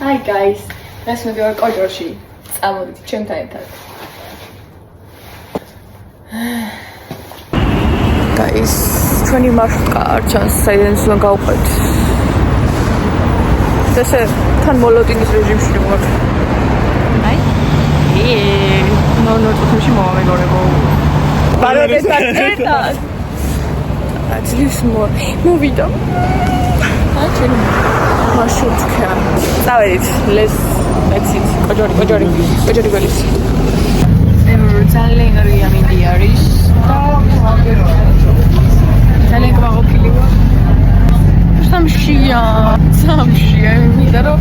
Hi guys, let's move your კოჯორში. წამოდით ჩემთან ერთად. Guys, ჩვენი მარშრუტკა არ ჩანს, საიდან უნდა გავყვეთ. ესე თან მოლოდინის რეჟიმში ვარ. აი? ნო, თუმში მოვამეგორებო. ბაროდესთან ერთად. აცლის მოვიდა. აჩენი მარშრუტკა. წავედით, let's eat. კოჯორი გველის. ძალიან რია მინდი არის. ძალიან გვაღოფილი ვარ. სამშია, მინდა რომ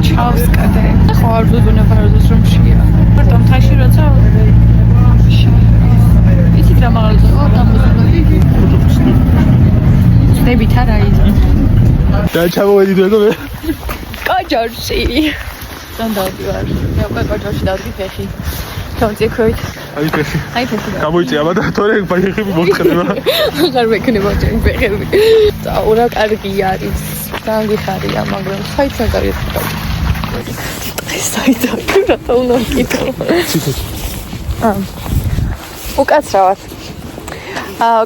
ჩავსკადე. ხო არ ვუძუნება რომ შია. მარტო მთაში როცა ისიც რა მაგალითად დამოწმებული. ნებით არა ის. და ჩამოვედი თუ ეგ კოჯორში. დანდავდივარ. მე უკვე კოჯორში დავდი ფეხი. თონციქოით. აი ფეხი. გამოიწევა და თორე ფეხები მოხდება. აღარ მექნება ჩემი ფეხები. წაურა კარგი არის. ძალიან გიხარია, მაგრამ საიცა გარიცხავ. საიცა რა უნდა ვკითხო. უკაცრავად.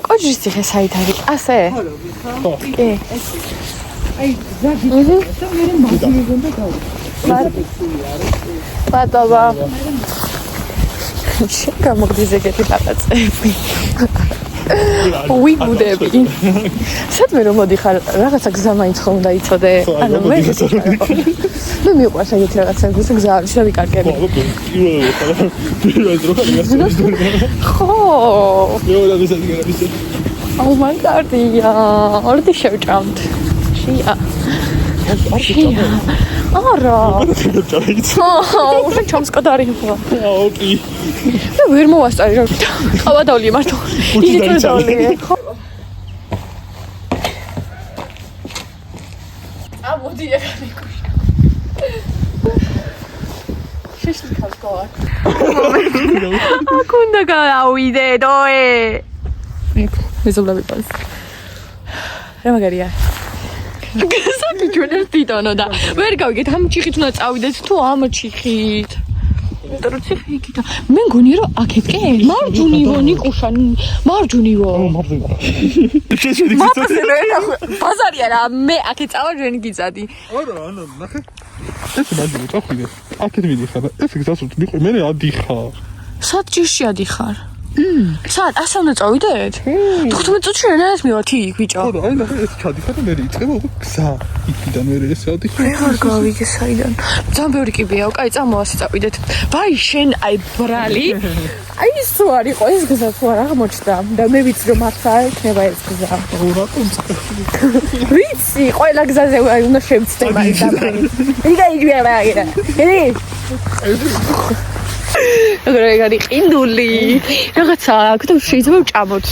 კოჯრის ციხე საით არის? ასე? ხო. კი. აი, ზაგი. და მე მაგარი გონდა გავა. ბატობა. გამოგდის ეგეთი რაღაცები. ვიბუდები. სადმე რომ მოდიხარ, რაღაცა გზა მაინც ხომ უნდა იცოდე. ანუ მე მე მიყვარს ეგეთი რაღაცა, გზა არის და ვიკარგები. ხო. აუ მაგარია. ორდი შევჭამთ. შია. არა. უშენ ჩამსკადარი ხარ. ოკი. და ვერ მოვასწარი რა. ყავადავლი მარტო. ისე დავli. მოდი ეგარი კუშა. შეშლიქავს გავარ. აკუნდა გავიდე დოე. მეზობლები პას. რა მაგარია. გასაკი ჩვენ ერთიდანო და ვერ გავიგეთ ამ ჩიხით უნდა წავიდეთ თუ ამ ჩიხით. იმიტომ ციხე იქით. მე მგონი რომ აქეთკე მარჯვნივო ნიკუშან მარჯვნივო. შეშედი ბაზარია რა მე აქეთ წავა რენ გიწადი. არა ანა ნახე. ეს მაგარი წავიდე. აქეთ მიდიხარ და ეს გზასვით მიყო მე ადიხარ. სად ჭირში ადიხარ? სად ასე უნდა წავიდეთ? 15 წუთში რანაირად მივართ იქ ბიჭო. ხო და აი ნახე ეს ჩადიხარ და მე იწყება უკვე გზა. იქიდან მე ეს ადიხარ. მე არ გავიგე საიდან. ძალიან ბევრი კიბეა, კაი წამოასე წავიდეთ. ვაი შენ აი ბრალი. აი ის თუ არ იყო ეს გზა თუ არ აღმოჩნდა და მე ვიცი რომ მართლა იქნება ეს გზა. რატომ ვიცი, ყველა გზაზე უნდა შევცდე მაინც ამბები. იგა იგია მაგერა. ეგრე ყინდული. რაღაცა აქ და შეიძლება ვჭამოთ.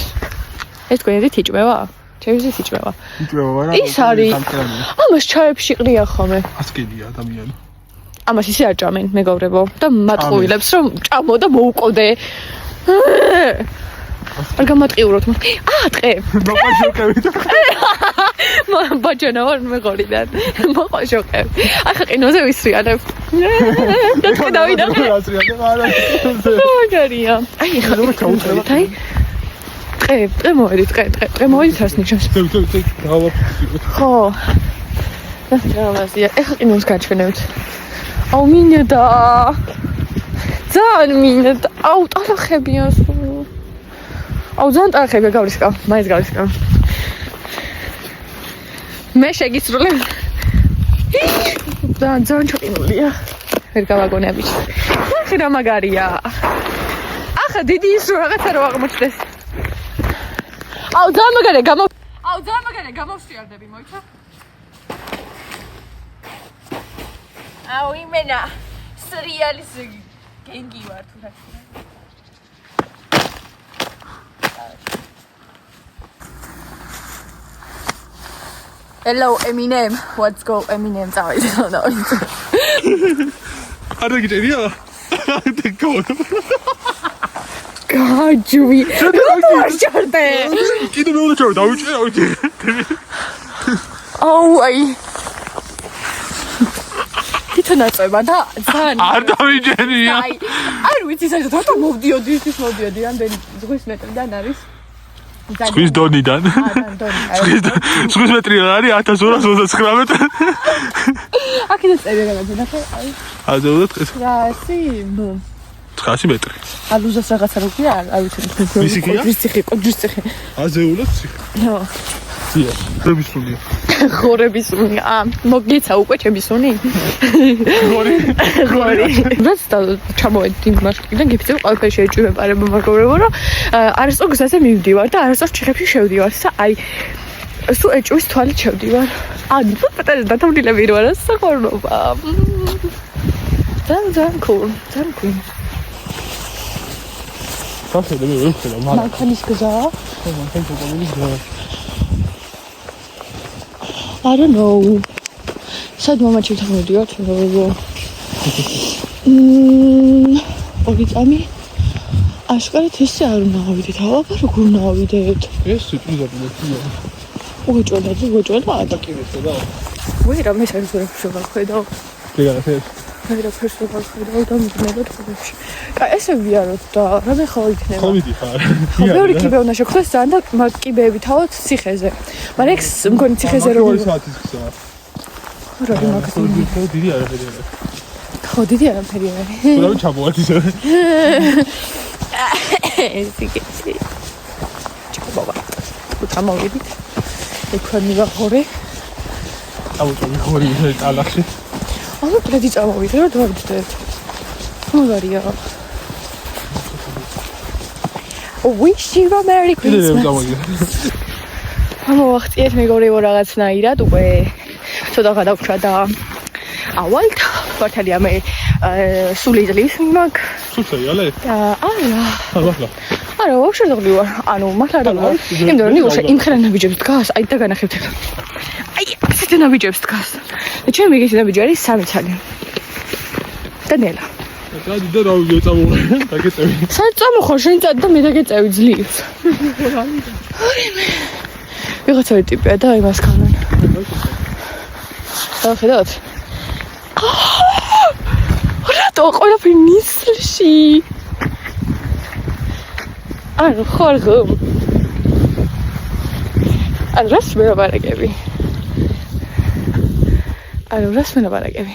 ეს თქვენით იჭმევა? ჩემთვის იჭმევა. იჭმევა, მაგრამ ის არის. ამას ჩაებში ყრია ხოლმე. ასკენია ადამიანი. ამას ისე არ ჭამენ, მეგობრებო. და მატყუილებს რომ ჭამო და მოუყოდე. არ გამატყიუროთ. ტყე. მოყაშოყებით. ბაჯანა ვარ მეღორიდან. მოყაშოყებ. ახლა ყინოზე ვისრიანებ. და ტყე დავიდახე. მაგარია. აი ხა ჩაუწევთ აი. ტყე მოვედით, ტყე მოვედით არს ნიშნავს. ხო. დავაზია. ახლა ყინოს გაჩვენებთ. აუ მინდა. ძალიან მინდა. აუ ტალახებია სულ. აუ ძალიან ტალახებია გავრისკავ, მაინც გავრისკავ. მე შეგისრულებ. ძალიან ჩოყინულია. ვერ გავაგონე ბიჭი. ნახე რა მაგარია. ახლა დიდი ის რაღაცა რო აღმოჩნდეს. აუ ძალიან მაგარია გამოვშიარდები, მოიცა? აუ იმენა სრიალის გენგი ვარ თუ რა. Hello Eminem, what's go Eminem წავიდე და არა გიწერია? გაჯვი. რა შორტე? კიდე მე უნდა ჩავ დავიჭე. აუ აი. თვითონ აწובה და ძალიან არ დავიჯერია. არ ვიცი საერთოდ რატომ მოვდიოდი რამდენი ზღვის მეტრიდან არის ზღვის დონიდან. ზღვის მეტრი არის 1229 მეტრი. აქედან წერია რაღაცა აი 1900 ნუ 900 მეტრი. ალუზას რაღაცა როგორია არ ვიცი ვისი გია? კოდრის ციხე აზეულოთ ციხე. ნო დიახ, ხებისუნია. ხორების უნი მოგეცა უკვე ჩემი სუნი ხორი რასდა ჩამოვედი მარკეტიდან გიფიცებ ყველაფერი შეეჭვი მეპარება მაგორებო რომ არასწორ გზაზე მივდივარ და არასწორ ჩიხებში შევდივარ და აი სულ ეჭვის თვალით შევდივარ პატარა დათვლილები რო არა საყურნობა ძალიან cool ხასე მე ვიხდა მანქანის გზა მანქანის გზა I don't know. Sad მომაჩერთან მივდივარ თორემ ორი წამი აშკარად ესე არ უნდა ავიდეთ აბა როგორ უნდა ავიდეთ ეს სიტყვიზაბია უეჭველა ატაკირებს და ვეი რამე შეიძლება შევახედო ეგ რა ფერსო ვახედო და მიგნებოდ ხოებში კა ესე ვიაროთ და რამე ხო იქნება ხომიდი ხარ ბევრი კიბე უნდა შეგხვდეს ძალიან და მაგ კიბეები თავად ციხეზე მაგრამ ეს მგონი ციხეზე რო ორი საათის გზაა რა მაგაზინი დიდი არაფერია ხო დიდი არაფერი არის რა ჩამოვართ ისე ესიკეთი ჩაბობა უცამოვიდით ექონი ვახორე ავუწევი ხორი ტალახში ანუ პრედი წამოვიდე რა დავდეთ მაგარია wish you a merry christmas ამოვახციეთ მეგობრებო რაღაცნაირად უკვე ცოტა გადავჭრა და ავალთ პორტალია მე სული ძლივს მაგ სულსეიალე არა ვაფშე ზღლი ვარ ანუ მართლა რა იმდენ ნიგუშა იმ ხერა ნაბიჯებს დგას აი და განახებთ აი ასეთი ნაბიჯებს დგას და ჩემი მიგეთი ნაბიჯი არის 3 ცალი და ნელა გადი და რა ვიეწამოვარ დაგეწევი სად წამოხარ შენ წად და მე დაგეწევი ძლივს ვიღაცაი ტიპია და იმას ქალან ხედავთ რატო ყველაფერი ნისლში ანუ ხორღო ანუ რას მენაბარაკები ანუ რას მენაბარაკები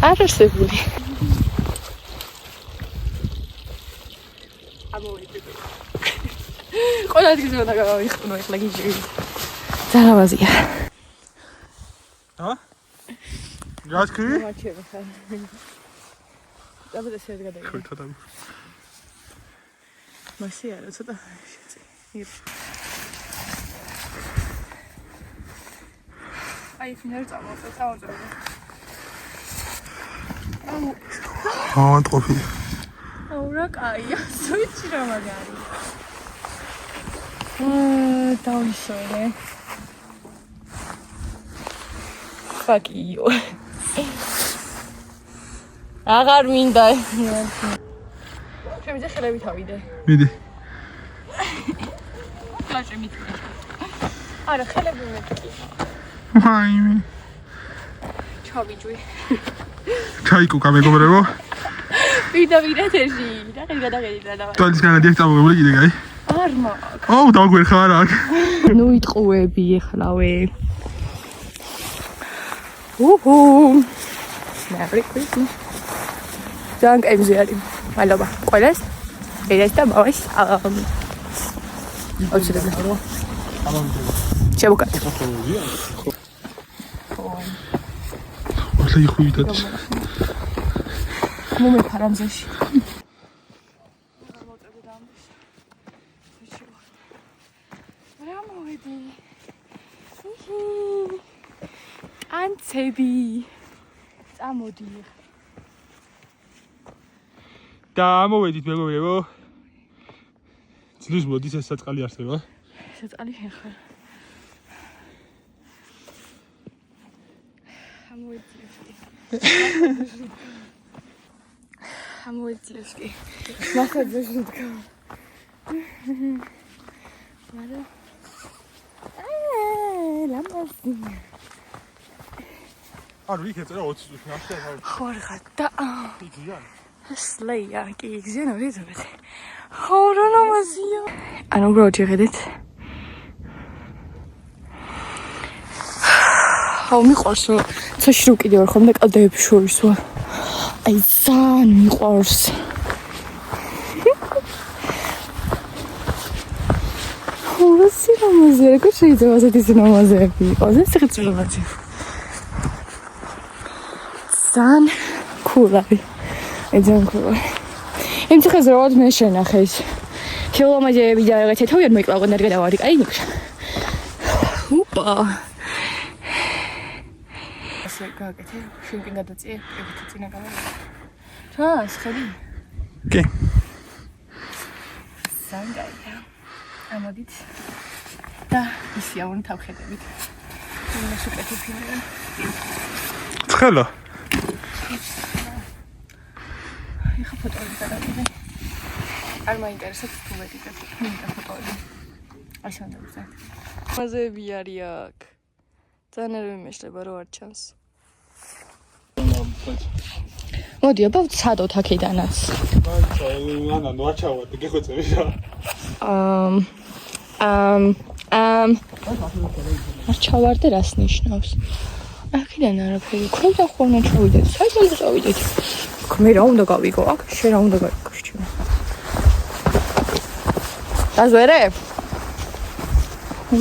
არასებული ყველა ადგილზე უნდა გავიხტნო ეხლა გიჟი ძალავაზია გასკი მაჩები ხარ დაბა ესე გადაგე ქოთადამ მასია რა ცოტა შეწი აი ფინერ წამოწევ ტყოფი აუ რა კაია სუიჩი რა მაგარი დავისვენე fuck you აღარ მინდა შემიძლია ხელები თავიდე მიდი ფლაშე მიდი არა ხელები მეტი მაიმე ჩავიჯვი ჩაიკუკა მეგობრებო ვიდავიდეთ ეში რა გადაგედი და თვალის განადიახ წამოღებული კიდე გაი არ მაქვს აუ დაგვერხარ აქ ნუ იტყუები ეხლავე უჰუ Merry Christmas ძალიან კაი მზე არის მადლობა ყველას ერთად და მოვას აუცილებლად შევუკატე ახლა იხვიდეთ მომეფარა მზეში რა მოვედი ანცები წამოდი და მოვედით მეგობრებო ძლივს მოდის ეს საწყალი არსება საწყალი ხარ ამოიწლევსკი მასაძე ჟუდკა მარა ლამბა არ ვიქე წერა 20 წუთი ახლა ხორღა და იგიან სლეია კი იგზენ ვიძებთ ხორო ნამაზია ანუ უბრალოდ შეხედეთ აუ მიყვარს რომ ცაში რო კიდე ვარ ხომ და კალდეების შორის ვარ აი ძალიან მიყვარს ხორო სინამაზე როგორ შეიძლება ასეთი სინამაზეები იყოს ეს ხეცრობაჩი ძალიან კულარი ძალიან კულარი იმ ციხეს რა ვარ მე შენახე ის კილომეტრები და რაღაცა თავიდან მოიკლავ და გადავარი კაი ნიქშა ოპა ასე გაკეთე შენ გადაწიე ეგეთი წინა გამარა ჩას ხელი კი სანგაია ამოდით და ისია უნდა თავხედებით უნდა შეკეთე ფილმი ცხელა ეხა ფოტოები გადავიდე არ მაინტერესებს თუ ვედიკებ მინდა ფოტოები ასე უნდა ვიზეთ მაზეები არის აქ ძალიან არ მიმეშლება რომ არ ჩანს მოდი აბა ვცადოთ აქედანაც ანა ნუ არ ჩავარდი გეხვეწები რა არ ჩავარდე რას ნიშნავს აქედან არაფერი ქვემდან ხوارნა ჩავიდეთ საერთოდ წავიდეთ მე რა უნდა გავიგო აქ შენ რა უნდა გავიგო შეჩვენა დაზვერე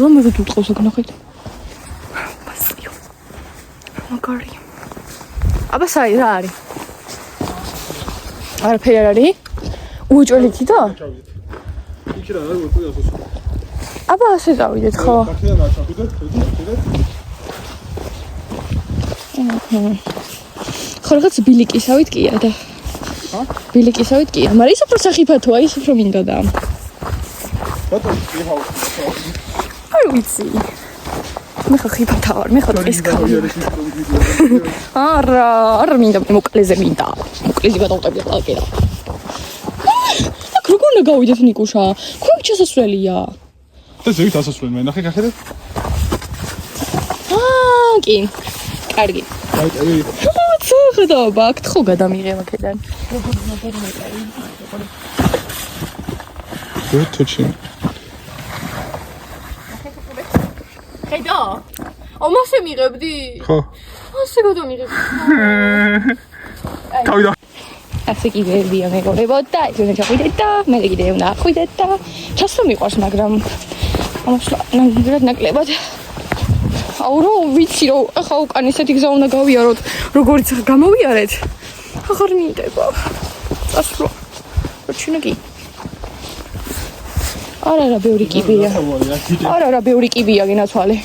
რომ მე ვიტყავს აქ ნახეთ მასიო მაგარი აბა საი რა არის არაფერი არ არის უჭოლითი და იქ რა არის მოწია ასე აბა ასე წავიდეთ ხო აქედან არ ჩავიდეთ ხო რაღაც ბილიკისავით კია და ბილიკისავით კია მაგრამ ის უფრო სახიფათოა ის უფრო მინდოდა არ ვიცი მე ხო ხიფათა ვარ მე ხო ეს კავი არა მინდა მოკლეზე მინდა მოკლეზე გადავტები ახლა აქ როგორ უნდა გავიდეთ ნიკუშა ქვევით შესასვლელია და ზევით ასასვლელი მე ნახე გახედეთ კი კარგი დაიტევი ხედავ აქ ხო გადამიღებ აქედან თოჩი ხედა ამასე მიღებდი ხო ასე გადამიღებ თავი და ასე კიდე ვია მეგობრებო და ეს უნდა ჩავიდეთ და მე კიდე უნდა ახვიდეთ და ჩასვლა მიყვარს მაგრამ ამას ნაკლებად აუ რო ვიცი რომ ახლა უკან ისეთი გზა უნდა გავიაროთ როგორც გამოვიარეთ აღარ მინდება წასვლა რჩინა კი არა ბევრი კიბია არა ბევრი კიბია გინაცვალე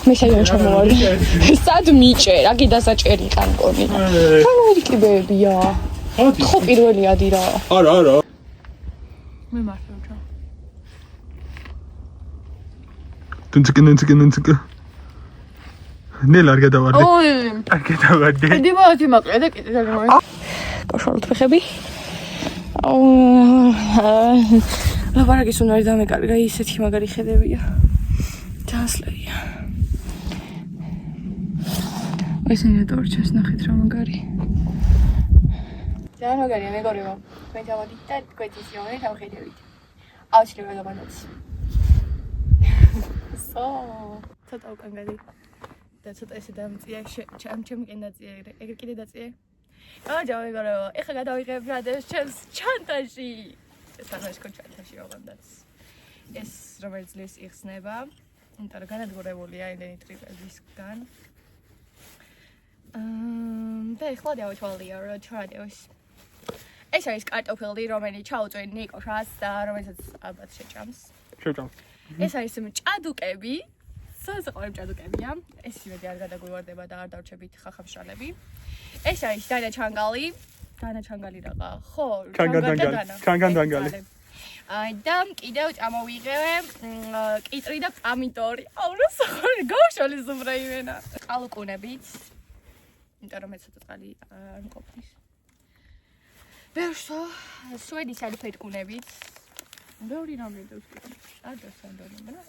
მე საერთოდ ჩამოვარდი სად მიჭერა კი დასაჭერი კანკონი ჩამოვარდი კიბებია ხო პირველი ადი რა არა მე მართლა ჩა თუნცკი ნელ არ გადავარდი არ გადავარდი დიმოთი მაყრე და კიდე დაგმოვე კოშალთ ფეხები ლაბარაკის უნარი დამეკარგა ისეთი მაგარი ხედებია ჩასლეია ეს ინდორი ჩასნახეთ რა მაგარი ძალიან მაგარია მეგობრებო თქვენ ჩავედით და თქვენი სიამოვნებით ამხედებით აუცილებლად გაგონოთ ცოტა უკან გადი და ცოტა ესე დამწია ჩემი კენდაწია ეგრე კიდე დაწია გაჯავ მეგობრებო ეხლა გადავიღებ რადებს ჩემს ჩანტაში სანაშკო ჩანტაში ოღონდაც ეს რომელიც ლის იხსნება იმიტომ რომ განადგურებულია იმდენი ტრიპებისგან და ეხლა დავთვალია რომ ჩადევს ეს არის კარტოფილი რომელიც ჩაუწვენ ნიკოშას და რომელსაც ალბათ შეჭამს ეს არის ჭადუკები საზღვარი ჭადუკებია ეს იმედი არ გადაგვივარდება და არ დავჩებით ხახამშრალები ეს არის დანაჩანგალი რაღა ხო ჩანგანდანგალი და კიდევ წამოვიღე კიტრი და პამიდორი აუ რა სახარი გავშალე ზუმრა იმენა ყალუკუნებით იმიტომ რომ ცოტა წყალი არ მყოფნის ბევრსო სვედის ალფეთკუნებით ბევრი რამე დევს არ დასანდანო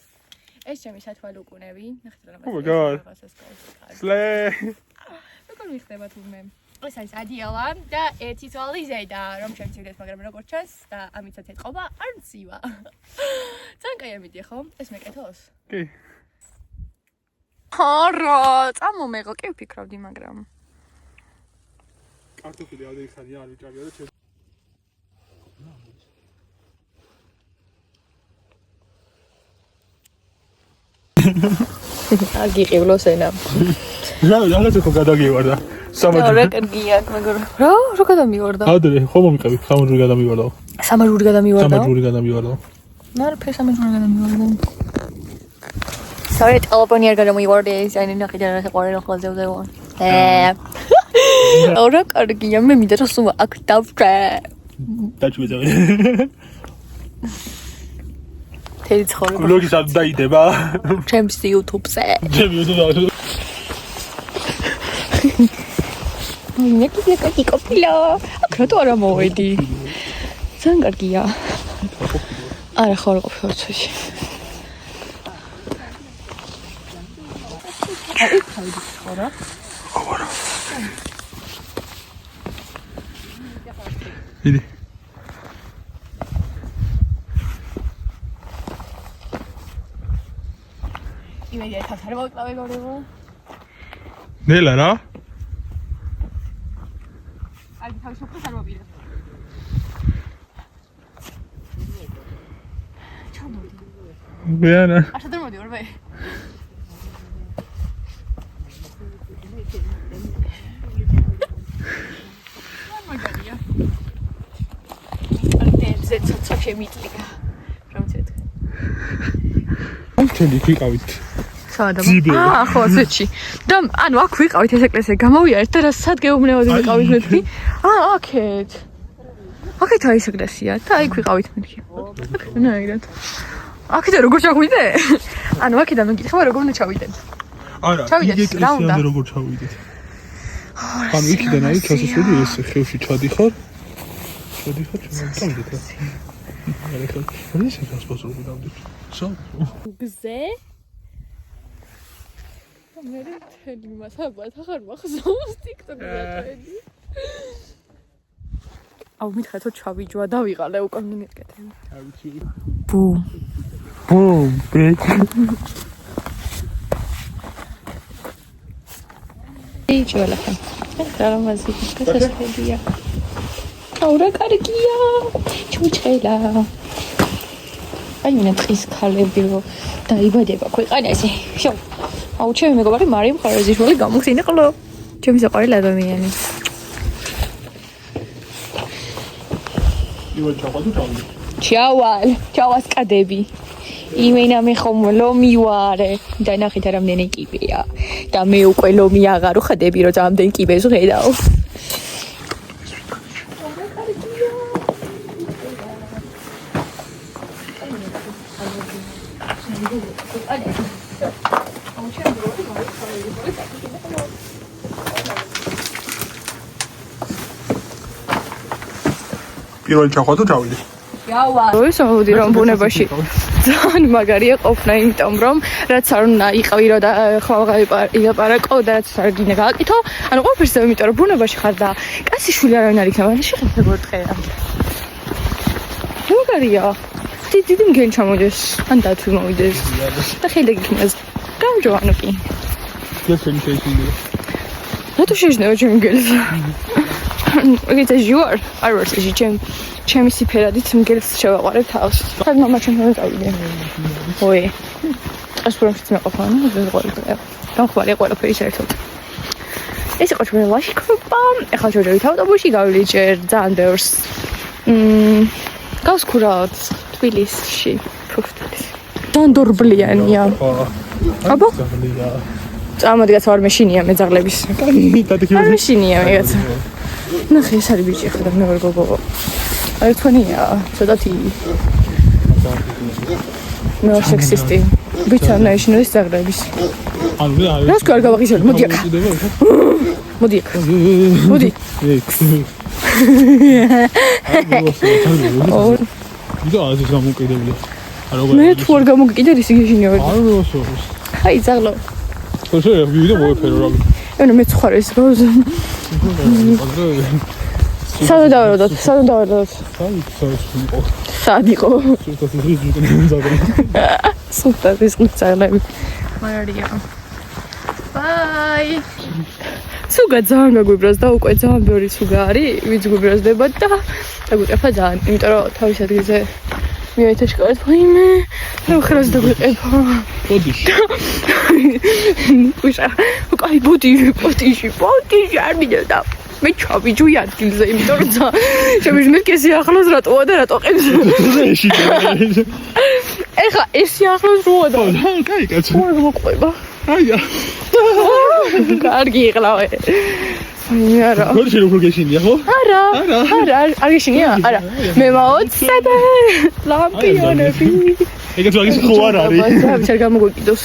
ეს ჩემი სათვალუკუნები. ნახეთ რა Oh my God. Slay. როგორ მიხდება თურმე? ეს არის ადიელა და ერთი თვალი ზედა, რომ შემცირდეს, მაგრამ როგორც ჩანს და ამიცაც ეთყობა, არ მცივა. ძალიან კაი ამიტი ხო? ეს მეკეთოს? კი. არა, წამომეღო, კი ვფიქრობდი, მაგრამ კარტოფილი ავდეიხანია, არ ვიჭამია და ჩემ აგიყივლოს ენა. რაღაცა ხო გადაგივარდა. რა კარგია, მაგრამ რა გადამივარდა? ადრე ხომ მომიყევი, სამაჯური გადამივარდა. სამაჯური გადამივარდა. ნარფე სამაჯური გადამივარდა. Sorry, ტელეფონი არ გადამივარდა, ისინი ნახეთ რა შეყვარენ ხოლმე ზევ. რა კარგია, მე მინდა რომ სულ აქ დავჭე. დაჭვეძავ. თელი ცხოვრება. ბლოგის არ დაიდება. ჩემს YouTube-ზე. ჩემი YouTube-ზე. ნეკი კოპილო. აქ რატო არ მოვედი? ძალიან კარგია. არა ხო არ ყოფილი ცოტა. აი ხაიდი ხარა. აბარა. იდი. იმედია თავს არ მოვკლავე გორებო. ნელა რა? აი თავის შოპს არ მოვიდე. ჩამოდი. ვენა. არ შედმოდი ორბე. მაგარია. ალტენზე ცოტა შემიტლიკა. რომცეთ. ჩემი ვიყავით. სადა. ხო, ცეჩი. და ანუ აქ ვიყავით ეს ეკლესია გამოვიარეთ და რა სად გეუბნებოდი ვიყავით მეთქი? აქეთ. აქეთ არის ეკლესია და აი ვიყავით მეთქი. ნაირად. აქედან როგორ ჩავიდე? ანუ აქედან მეკითხება როგორ უნდა ჩავიდეთ? არა, იგი ეკლესიამდე როგორ ჩავიდეთ? ანუ იქიდან არის ჩასასვლელი ეს ხევში ჩადიხარ. ჩავიდეთ რა. არა ხო. ის არის პასპორტი დავდით. გზე? მე თელი მასაბათ ახარ მახსოვს TikTok-ზე ტრენდი. აუ მითხეთ რომ ჩავიჯვა და ვიყალე უკვე მეკეთე. ბუმ. ბუმ, ბეჭ. იჩველახა. რა მაზი გასასწრებია. აუ რა კარგია. ჩუჩელა. აი მე ტყის ქალები რო დაიბადება ქვეყანაზე. შო. აუ ჩემი მეგობარი მარიამ ხარაზიშვილი გამოგცინეყლო. ჩემი საყვარელი ადამიანი. ჩავალ კადები. იმენა მე ხომ ლომივარე და ნახეთ რამდენი კიბეა და მე უკვე ლომი აღარ ვხდები რომ ამდენ კიბეს ვხედავ. პირველი ჩახვადო თავი. როის ამოდი რომ ბუნებაში ძალიან მაგარია ყოფნა, იმიტომ რომ რაც არ უნდა იყავირო და ხვალ ილაპარაკო და რაც არ გინდა გააკეთო, ანუ ყველაფერს იმიტომ რომ ბუნებაში ხარ და კაცი შვილი არავინ არ იქნება, და შეხედე როგორ ტყეა. მაგარია. დიდი მგელი ჩამოდეს, ან დათვი მოვიდეს. და ხელი გიქნას. გამჯო ანუ კი. გესენი შეიძლება. რატო შეჟნევა ჩემი მგელს? ეგეც ჟიوار არ ვარ ეს ჩემი სიფერადით მგელს შევაყარებ თავს. ხარ მამა ჩემთან წავიდე. ой. ასპრომშიც მეყოფა, ნუ ზეღოლია. გამხვალე ყველაფერი საერთოდ. ეს იყო ჩვენი ლაშქრობა. ეხლა შევდივართ ავტობუსში, გავლიჭერ ძალიან ბევრს. გავსქურავთ თბილისში. დანდორბლიანია. აბა? წამოდგაც არ მეშინია მეძაღლების. არ მეშინია მეგაც. ნახე ეს არის ბიჭი ხა და მე ვერ გოგო. აი თქვენია ცოტათი. მე ვარ სექსისტი. ბიჭა ნაიშნელის ძაღლების. ანუ მე არ რას კარგა ვაღიშალ მოდი აქ. მოდი აქ. მოდი. ო. ვიდა ასე გამოკიდებული. მე თუ არ გამოგიყიდე ისი გეშინია ვერ. არ მოსო. აი ზაღლო. ხოშე ვიდეო მოეფერო რა. ანუ მე ხარ ეს როზ. სად დავარდოთ? სად იყო? სულტან ის გწალები. მარია. ბაი. სუგა ძალიან გაგვიბრას და უკვე ძალიან ბევრი სუგა არის, ვინც გვიბრაზდება და დაგვიყება ძალიან, იმიტომ რომ თავის ადგილზე მიაითაშკავეთ ვაიმე, რა ხელას დაგვიყება. ბოდიში. უშა, კაი ბოდიში არ მინდა. მე ჩავიჯვი ადგილზე, იმიტომ რომ შემიძლია კესი ახლოს რატოა და რატო ყებს. ეხა ესი ახლოს როა და. კაი კაცო. რა მოყვება? აია. კარგი იყლავე. არა. გორში როგორ გეშინია ხო? არა. არ გეშინია? არა. მე მაოცდე. ლამპიონები. ეგეც მაგის ხო არ არის. ბაბა, შენ გამოგვიკიდოს.